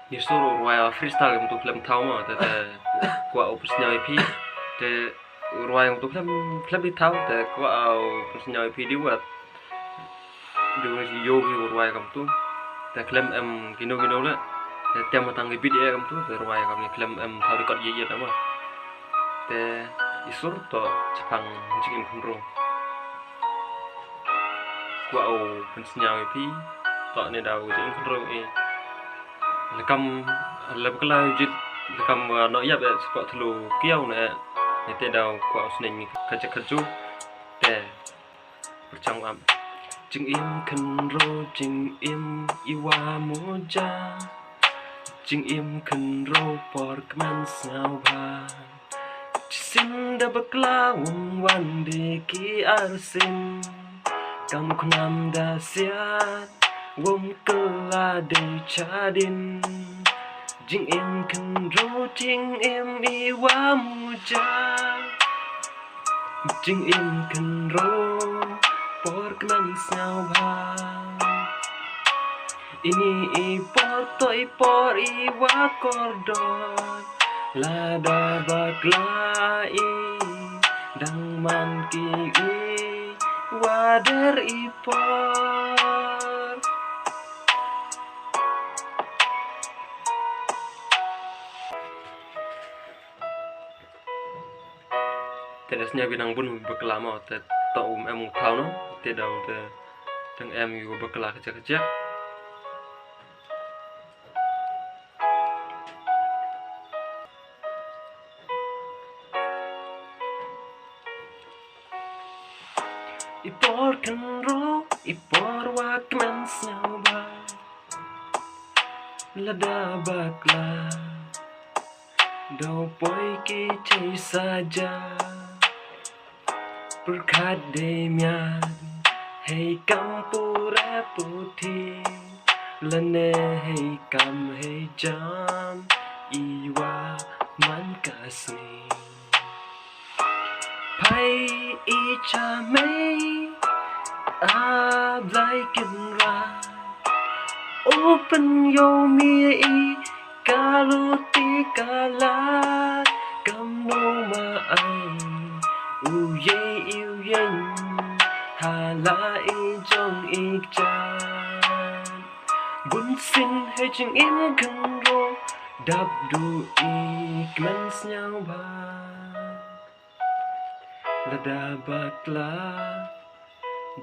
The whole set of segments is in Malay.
disuruh ruaya freestyle untuk film tahu mah tete kuat opusnya IP te ruaya untuk film di tahu te kuat opusnya IP dibuat di yogi ruaya kamu tuh te film gino gino lah te tiap matang di video kamu tuh te ruaya kamu film tahu record ye nama te isur to Jepang jikin kunro kuat opusnya IP to ne daw jikin kunro lekam leb kala jit lekam no yap ya spot telu kiau ne te daw ko usning kaja kaju te percang am jing im kenro jing im iwa moja jing im kenro por kman sao ba sin da bakla wan de ki arsin kam kunam da siat wom kela de chadin jing im kenro jing im iwa moja jing im kenro por kman sao ba ini ipor to ipor iwa kordon lada baklai dang man ki wader ipor Teresnya binang bun bekelama te to em thau no te daw te tang em yu bekela kecil-kecil ipor kenro ipor wakman sawa lada bakla do poi ki cai saja perkademian hey kampura putih lene hey kam hey jam iwa man kasih pai icha mei ablai kinra open yo mi kaluti kalat kamu maan uye iuyen hala ijong ikjan bun sin he ching in kan ro dap du iklan snyang ba lada bakla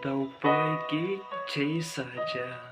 dau poi ki chei saja